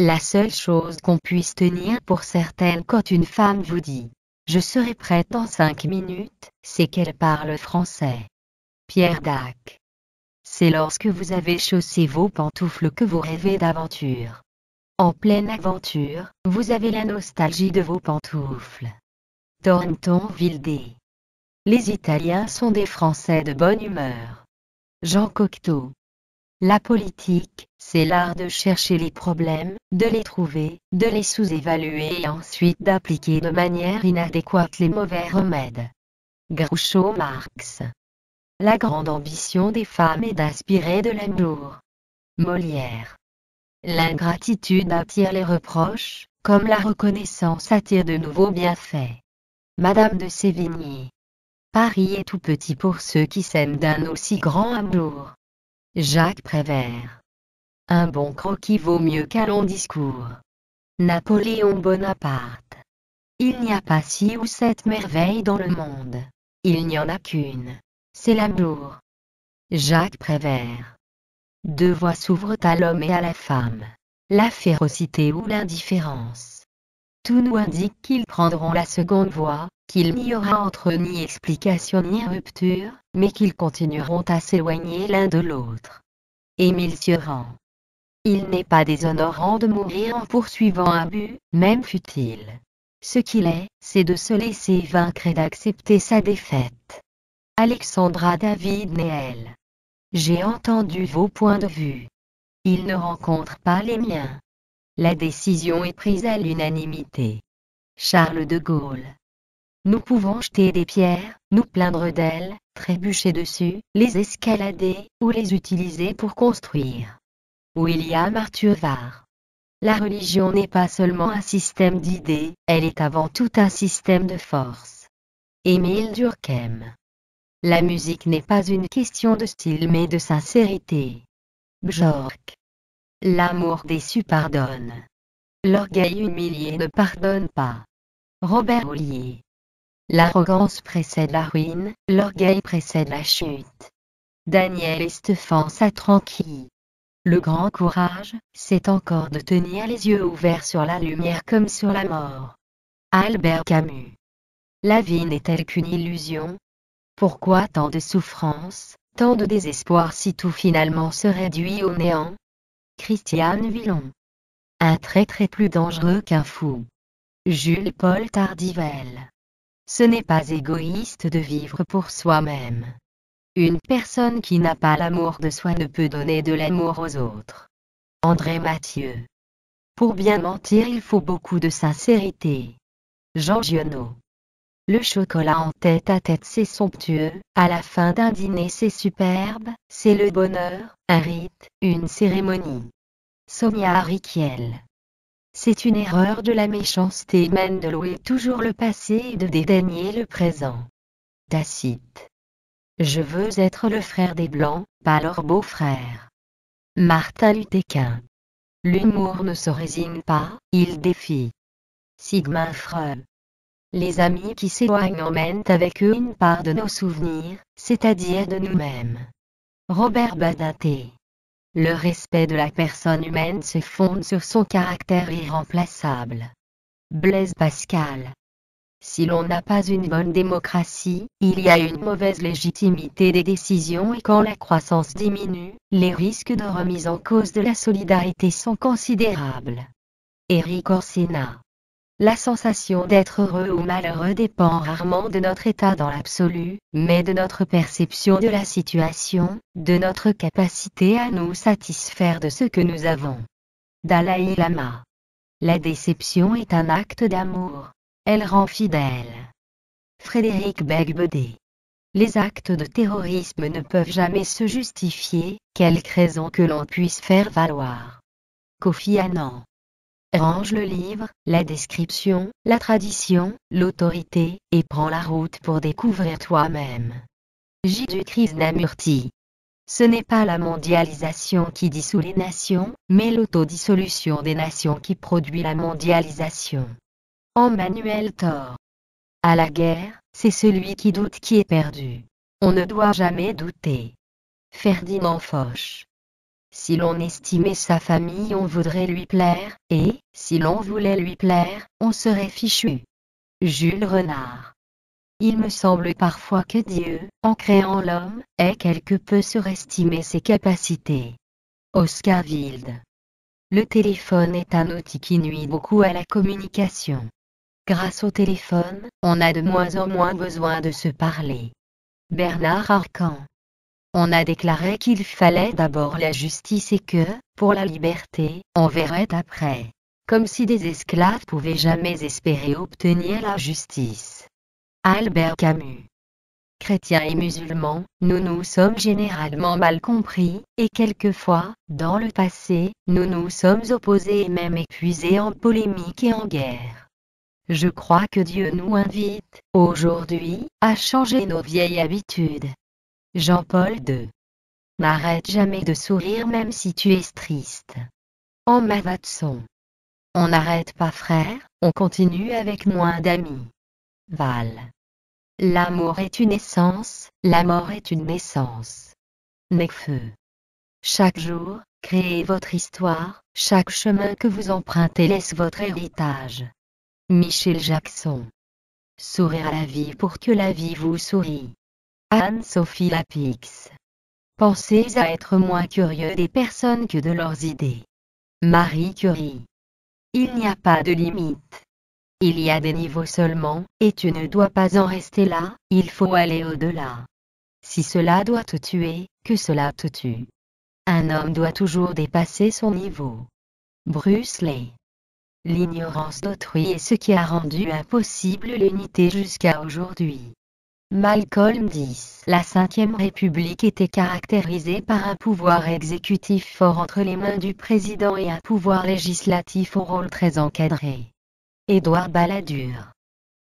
La seule chose qu'on puisse tenir pour certaine quand une femme vous dit « Je serai prête dans 5 minutes », c'est qu'elle parle français. Pierre Dac. C'est lorsque vous avez chaussé vos pantoufles que vous rêvez d'aventure. En pleine aventure, vous avez la nostalgie de vos pantoufles. Thornton Wildé. Les Italiens sont des Français de bonne humeur. Jean Cocteau. La politique, c'est l'art de chercher les problèmes, de les trouver, de les sous-évaluer et ensuite d'appliquer de manière inadéquate les mauvais remèdes. Groucho Marx. La grande ambition des femmes est d'inspirer de l'amour. Molière. L'ingratitude attire les reproches, comme la reconnaissance attire de nouveaux bienfaits. Madame de Sévigné. Paris est tout petit pour ceux qui s'aiment d'un aussi grand amour. Jacques Prévert. Un bon croquis vaut mieux qu'un long discours. Napoléon Bonaparte. Il n'y a pas 6 ou 7 merveilles dans le monde. Il n'y en a qu'une. C'est l'amour. Jacques Prévert. 2 voies s'ouvrent à l'homme et à la femme. La férocité ou l'indifférence. Tout nous indique qu'ils prendront la seconde voie, qu'il n'y aura entre eux ni explication ni rupture, mais qu'ils continueront à s'éloigner l'un de l'autre. Émile Cioran. Il n'est pas déshonorant de mourir en poursuivant un but, même futile. Ce qu'il est, c'est de se laisser vaincre et d'accepter sa défaite. Alexandra David Néel. J'ai entendu vos points de vue. Ils ne rencontrent pas les miens. La décision est prise à l'unanimité. Charles de Gaulle. Nous pouvons jeter des pierres, nous plaindre d'elles, trébucher dessus, les escalader, ou les utiliser pour construire. William Arthur Varr. La religion n'est pas seulement un système d'idées, elle est avant tout un système de force. Émile Durkheim. La musique n'est pas une question de style mais de sincérité. Björk. L'amour déçu pardonne. L'orgueil humilié ne pardonne pas. Robert Ollier. L'arrogance précède la ruine, l'orgueil précède la chute. Daniel Estefan Satranqui. Le grand courage, c'est encore de tenir les yeux ouverts sur la lumière comme sur la mort. Albert Camus. La vie n'est-elle qu'une illusion? Pourquoi tant de souffrance, tant de désespoir si tout finalement se réduit au néant? Christiane Villon. Un traître est plus dangereux qu'un fou. Jules-Paul Tardivel. Ce n'est pas égoïste de vivre pour soi-même. Une personne qui n'a pas l'amour de soi ne peut donner de l'amour aux autres. André Mathieu. Pour bien mentir il faut beaucoup de sincérité. Jean Giono. Le chocolat en tête-à-tête c'est somptueux, à la fin d'un dîner c'est superbe, c'est le bonheur, un rite, une cérémonie. Sonia Rykiel. C'est une erreur de la méchanceté humaine de louer toujours le passé et de dédaigner le présent. Tacite. Je veux être le frère des Blancs, pas leur beau-frère. Martin Luther King. L'humour ne se résigne pas, il défie. Sigmund Freud. Les amis qui s'éloignent emmènent avec eux une part de nos souvenirs, c'est-à-dire de nous-mêmes. Robert Badinter. Le respect de la personne humaine se fonde sur son caractère irremplaçable. Blaise Pascal. Si l'on n'a pas une bonne démocratie, il y a une mauvaise légitimité des décisions et quand la croissance diminue, les risques de remise en cause de la solidarité sont considérables. Éric Orsena. La sensation d'être heureux ou malheureux dépend rarement de notre état dans l'absolu, mais de notre perception de la situation, de notre capacité à nous satisfaire de ce que nous avons. Dalai Lama. La déception est un acte d'amour. Elle rend fidèle. Frédéric Beigbeder. Les actes de terrorisme ne peuvent jamais se justifier, quelque raison que l'on puisse faire valoir. Kofi Annan. Range le livre, la description, la tradition, l'autorité, et prends la route pour découvrir toi-même. Jiddu Krishnamurti. Ce n'est pas la mondialisation qui dissout les nations, mais l'autodissolution des nations qui produit la mondialisation. Emmanuel Thor. À la guerre, c'est celui qui doute qui est perdu. On ne doit jamais douter. Ferdinand Foch. si l'on estimait sa famille on voudrait lui plaire, et, si l'on voulait lui plaire, on serait fichu. Jules Renard. Il me semble parfois que Dieu, en créant l'homme, ait quelque peu surestimé ses capacités. Oscar Wilde. Le téléphone est un outil qui nuit beaucoup à la communication. Grâce au téléphone, on a de moins en moins besoin de se parler. Bernard Arcan. On a déclaré qu'il fallait d'abord la justice et que, pour la liberté, on verrait après. Comme si des esclaves pouvaient jamais espérer obtenir la justice. Albert Camus. Chrétiens et musulmans, nous nous sommes généralement mal compris, et quelquefois, dans le passé, nous nous sommes opposés et même épuisés en polémique et en guerre. Je crois que Dieu nous invite, aujourd'hui, à changer nos vieilles habitudes. Jean-Paul II. N'arrête jamais de sourire même si tu es triste. Emma Watson. On n'arrête pas frère, on continue avec moins d'amis. Val. L'amour est une essence, la mort est une naissance. Necfeu. Chaque jour, créez votre histoire, chaque chemin que vous empruntez laisse votre héritage. Michel Jackson. Sourire à la vie pour que la vie vous sourie. Anne-Sophie Lapix. Pensez à être moins curieux des personnes que de leurs idées. Marie Curie. Il n'y a pas de limite. Il y a des niveaux seulement, et tu ne dois pas en rester là, il faut aller au-delà. Si cela doit te tuer, que cela te tue. Un homme doit toujours dépasser son niveau. Bruce Lee. L'ignorance d'autrui est ce qui a rendu impossible l'unité jusqu'à aujourd'hui. Malcolm X. La Ve République était caractérisée par un pouvoir exécutif fort entre les mains du président et un pouvoir législatif au rôle très encadré. Édouard Balladur.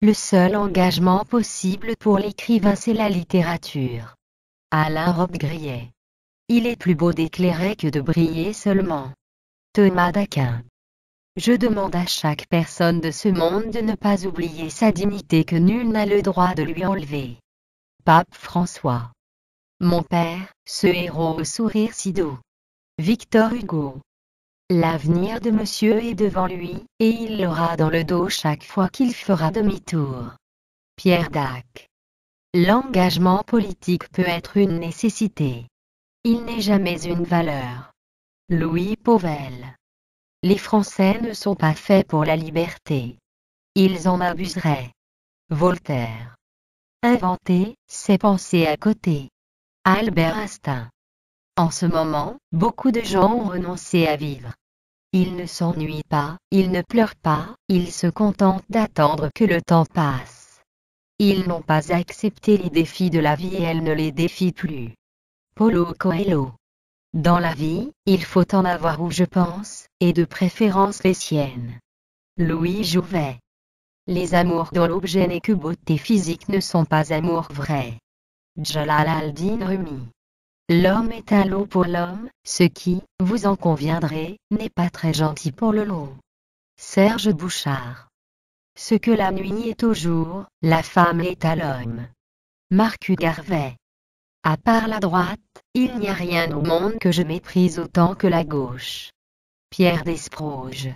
Le seul engagement possible pour l'écrivain c'est la littérature. Alain Robbe-Grillet. Il est plus beau d'éclairer que de briller seulement. Thomas d'Aquin. Je demande à chaque personne de ce monde de ne pas oublier sa dignité que nul n'a le droit de lui enlever. Pape François. Mon père, ce héros au sourire si doux. Victor Hugo. L'avenir de monsieur est devant lui, et il l'aura dans le dos chaque fois qu'il fera demi-tour. Pierre Dac. L'engagement politique peut être une nécessité. Il n'est jamais une valeur. Louis Pauwels. Les Français ne sont pas faits pour la liberté. Ils en abuseraient. Voltaire. Inventer, c'est penser à côté. Albert Einstein. En ce moment, beaucoup de gens ont renoncé à vivre. Ils ne s'ennuient pas, ils ne pleurent pas, ils se contentent d'attendre que le temps passe. Ils n'ont pas accepté les défis de la vie et elle ne les défie plus. Paulo Coelho. Dans la vie, il faut en avoir où je pense, et de préférence les siennes. Louis Jouvet. Les amours dont l'objet n'est que beauté physique ne sont pas amours vrais. Jalal al-Din Rumi. L'homme est un lot pour l'homme, ce qui, vous en conviendrez, n'est pas très gentil pour le lot. Serge Bouchard. Ce que la nuit est au jour, la femme est à l'homme. Marcus Garvey. À part la droite, il n'y a rien au monde que je méprise autant que la gauche. Pierre Desproges.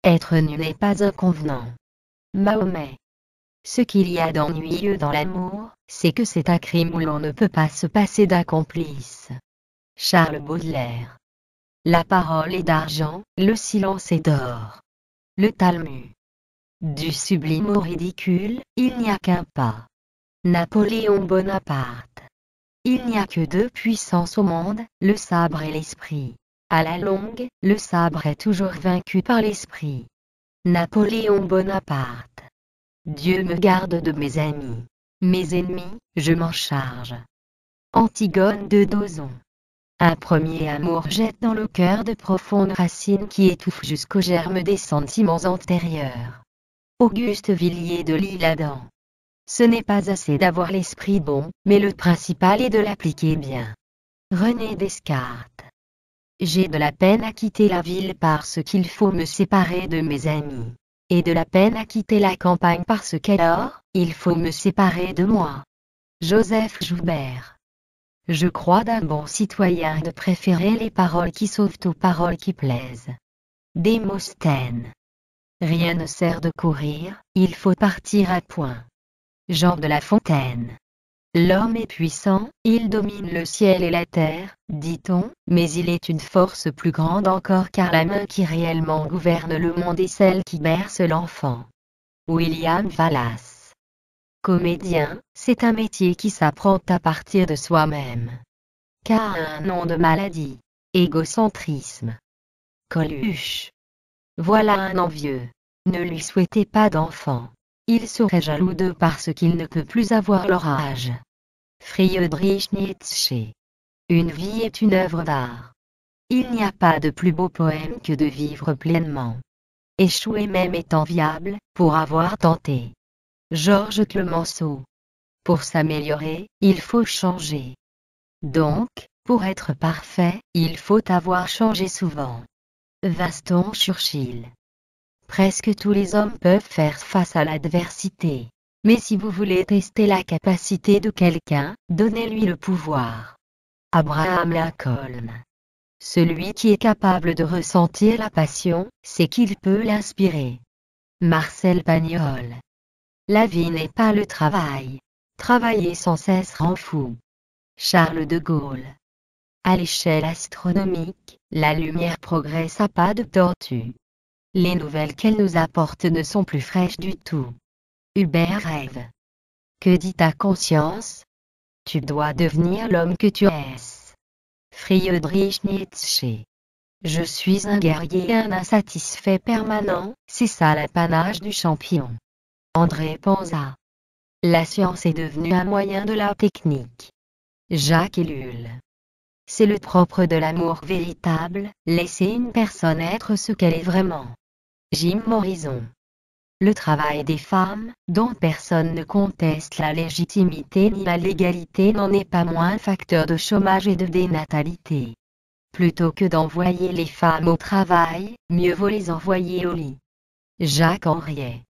Être nu n'est pas inconvenant. Mahomet. Ce qu'il y a d'ennuyeux dans l'amour, c'est que c'est un crime où l'on ne peut pas se passer d'un complice. Charles Baudelaire. La parole est d'argent, le silence est d'or. Le Talmud. Du sublime au ridicule, il n'y a qu'un pas. Napoléon Bonaparte. Il n'y a que deux puissances au monde, le sabre et l'esprit. À la longue, le sabre est toujours vaincu par l'esprit. Napoléon Bonaparte. Dieu me garde de mes amis. Mes ennemis, je m'en charge. Antigone de Dozon. Un premier amour jette dans le cœur de profondes racines qui étouffent jusqu'au germe des sentiments antérieurs. Auguste Villiers de l'Isle-Adam. Ce n'est pas assez d'avoir l'esprit bon, mais le principal est de l'appliquer bien. René Descartes. J'ai de la peine à quitter la ville parce qu'il faut me séparer de mes amis. Et de la peine à quitter la campagne parce qu'alors, il faut me séparer de moi. Joseph Joubert. Je crois d'un bon citoyen de préférer les paroles qui sauvent aux paroles qui plaisent. Démosthène. Rien ne sert de courir, il faut partir à point. Jean de La Fontaine. L'homme est puissant, il domine le ciel et la terre, dit-on, mais il est une force plus grande encore car la main qui réellement gouverne le monde est celle qui berce l'enfant. William Wallace. Comédien, c'est un métier qui s'apprend à partir de soi-même. K a un nom de maladie. Égocentrisme. Coluche. Voilà un envieux. Ne lui souhaitez pas d'enfant. Il serait jaloux d'eux parce qu'il ne peut plus avoir leur âge. Friedrich Nietzsche. Une vie est une œuvre d'art. Il n'y a pas de plus beau poème que de vivre pleinement. Échouer même est enviable, pour avoir tenté. Georges Clemenceau. Pour s'améliorer, il faut changer. Donc, pour être parfait, il faut avoir changé souvent. Winston Churchill. Presque tous les hommes peuvent faire face à l'adversité. Mais si vous voulez tester la capacité de quelqu'un, donnez-lui le pouvoir. Abraham Lincoln. Celui qui est capable de ressentir la passion, c'est qu'il peut l'inspirer. Marcel Pagnol. La vie n'est pas le travail. Travailler sans cesse rend fou. Charles de Gaulle. À l'échelle astronomique, la lumière progresse à pas de tortue. Les nouvelles qu'elle nous apporte ne sont plus fraîches du tout. Hubert Rêve. Que dit ta conscience? Tu dois devenir l'homme que tu es. Friedrich Nietzsche. Je suis un guerrier et un insatisfait permanent, c'est ça l'apanage du champion. André Panza. La science est devenue un moyen de la technique. Jacques Ellul. C'est le propre de l'amour véritable, laisser une personne être ce qu'elle est vraiment. Jim Morrison. Le travail des femmes, dont personne ne conteste la légitimité ni la légalité, n'en est pas moins facteur de chômage et de dénatalité. Plutôt que d'envoyer les femmes au travail, mieux vaut les envoyer au lit. Jacques Henriet.